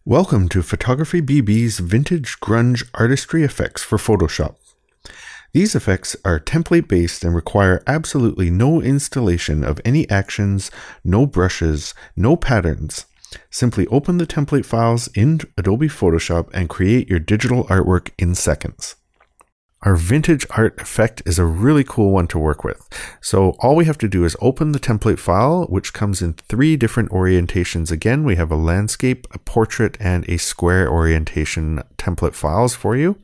Welcome to PhotographyBB's Vintage Grunge Artistry Effects for Photoshop. These effects are template-based and require absolutely no installation of any actions, no brushes, no patterns. Simply open the template files in Adobe Photoshop and create your digital artwork in seconds. Our vintage art effect is a really cool one to work with. So all we have to do is open the template file, which comes in 3 different orientations. Again, we have a landscape, a portrait, and a square orientation template files for you.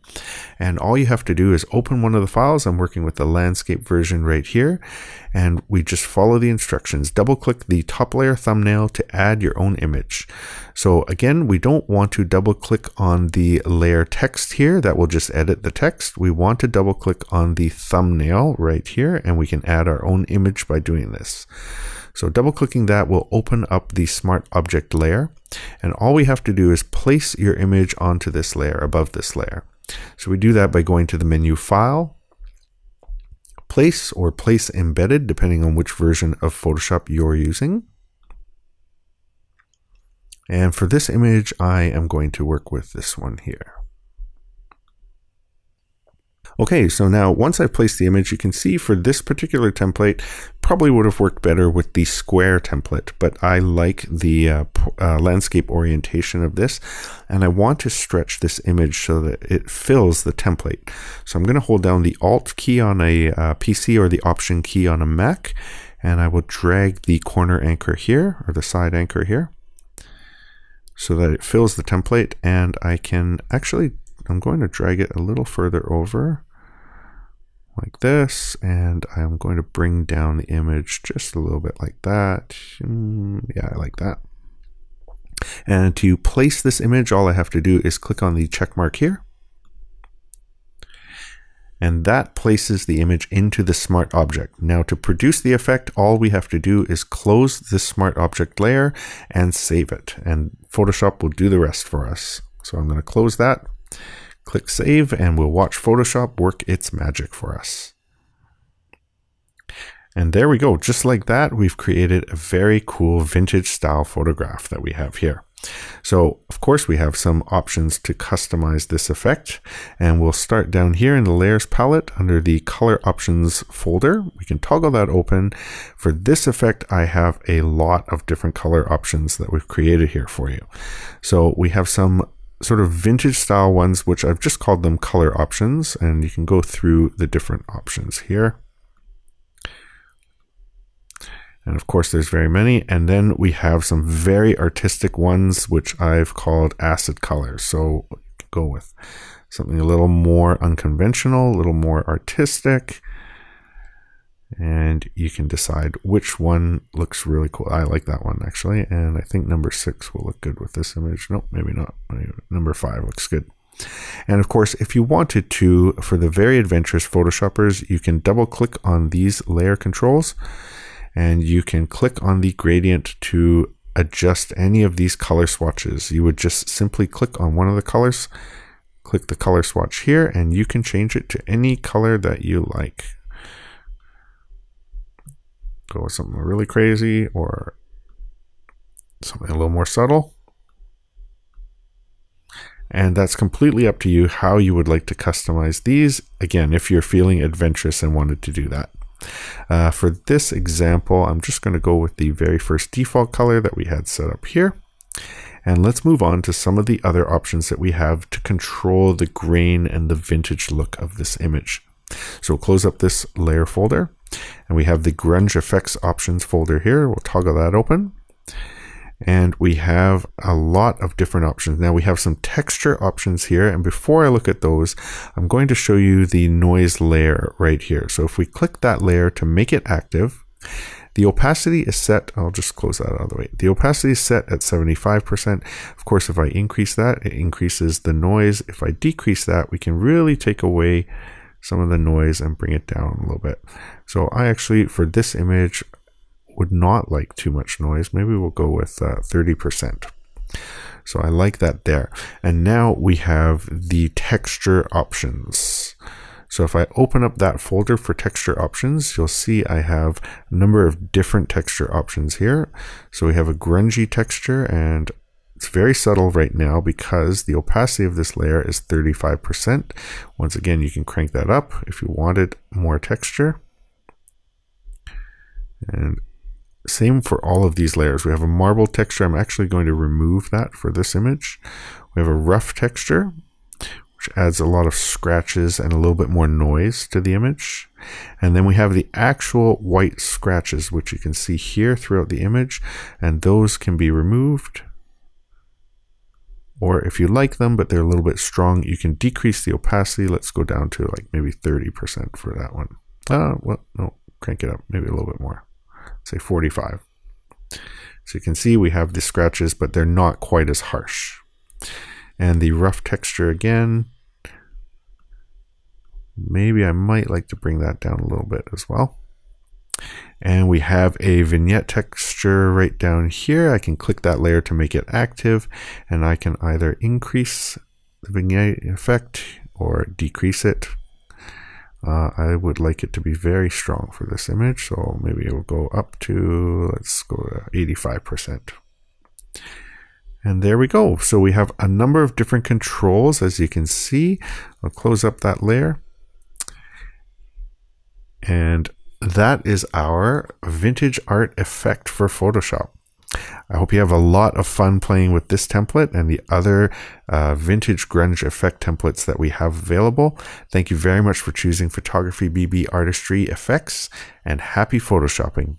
And all you have to do is open one of the files. I'm working with the landscape version right here. And we just follow the instructions. Double click the top layer thumbnail to add your own image. So again, we don't want to double click on the layer text here. That will just edit the text. We want to double click on the thumbnail right here, and we can add our own image by doing this. So double clicking that will open up the smart object layer. And all we have to do is place your image onto this layer, above this layer. So we do that by going to the menu File, Place, or Place Embedded, depending on which version of Photoshop you're using. And for this image, I am going to work with this one here. Okay, so now once I've placed the image, you can see for this particular template, probably would have worked better with the square template, but I like the landscape orientation of this, and I want to stretch this image so that it fills the template. So I'm going to hold down the Alt key on a PC or the Option key on a Mac, and I will drag the corner anchor here, or the side anchor here, so that it fills the template. And I can actually, I'm going to drag it a little further over like this, and I'm going to bring down the image just a little bit like that. Yeah, I like that. And to place this image, all I have to do is click on the check mark here. And that places the image into the smart object. Now to produce the effect, all we have to do is close this smart object layer and save it. And Photoshop will do the rest for us. So I'm going to close that, click Save, and we'll watch Photoshop work its magic for us. And there we go. Just like that, we've created a very cool vintage style photograph that we have here. So of course we have some options to customize this effect, and we'll start down here in the layers palette under the color options folder. We can toggle that open. For this effect, I have a lot of different color options that we've created here for you. So we have some sort of vintage style ones, which I've just called them color options, and you can go through the different options here. And of course, there's very many. And then we have some very artistic ones, which I've called acid colors. So you can go with something a little more unconventional, a little more artistic. And you can decide which one looks really cool. I like that one actually. And I think number 6 will look good with this image. Nope, maybe not. Number 5 looks good. And of course, if you wanted to, for the very adventurous Photoshoppers, you can double click on these layer controls, and you can click on the gradient to adjust any of these color swatches. You would just simply click on one of the colors, click the color swatch here, and you can change it to any color that you like. Go with something really crazy or something a little more subtle. And that's completely up to you how you would like to customize these. Again, if you're feeling adventurous and wanted to do that. For this example, I'm just going to go with the very first default color that we had set up here. And let's move on to some of the other options that we have to control the grain and the vintage look of this image. So we'll close up this layer folder, and we have the grunge effects options folder here. We'll toggle that open. And we have a lot of different options. Now we have some texture options here. And before I look at those, I'm going to show you the noise layer right here. So if we click that layer to make it active, the opacity is set. I'll just close that out of the way. The opacity is set at 75%. Of course, if I increase that, it increases the noise. If I decrease that, we can really take away some of the noise and bring it down a little bit. So I actually, for this image, would not like too much noise. Maybe we'll go with 30%. So I like that there. And now we have the texture options. So if I open up that folder for texture options, you'll see I have a number of different texture options here. So we have a grungy texture, and It's very subtle right now because the opacity of this layer is 35%. Once again, you can crank that up if you wanted more texture. And same for all of these layers. We have a marble texture. I'm actually going to remove that for this image. We have a rough texture, which adds a lot of scratches and a little bit more noise to the image. And then we have the actual white scratches, which you can see here throughout the image, and those can be removed. Or if you like them, but they're a little bit strong, you can decrease the opacity. Let's go down to like maybe 30% for that one. Well, no, crank it up maybe a little bit more. Say 45. So you can see we have the scratches, but they're not quite as harsh. And the rough texture again, maybe I might like to bring that down a little bit as well. And we have a vignette texture right down here. I can click that layer to make it active, and I can either increase the vignette effect or decrease it. I would like it to be very strong for this image, so maybe it will go up to, let's go to 85%. And there we go. So we have a number of different controls, as you can see. I'll close up that layer. And that is our vintage art effect for Photoshop. I hope you have a lot of fun playing with this template and the other vintage grunge effect templates that we have available. Thank you very much for choosing PhotographyBB Artistry Effects, and happy Photoshopping.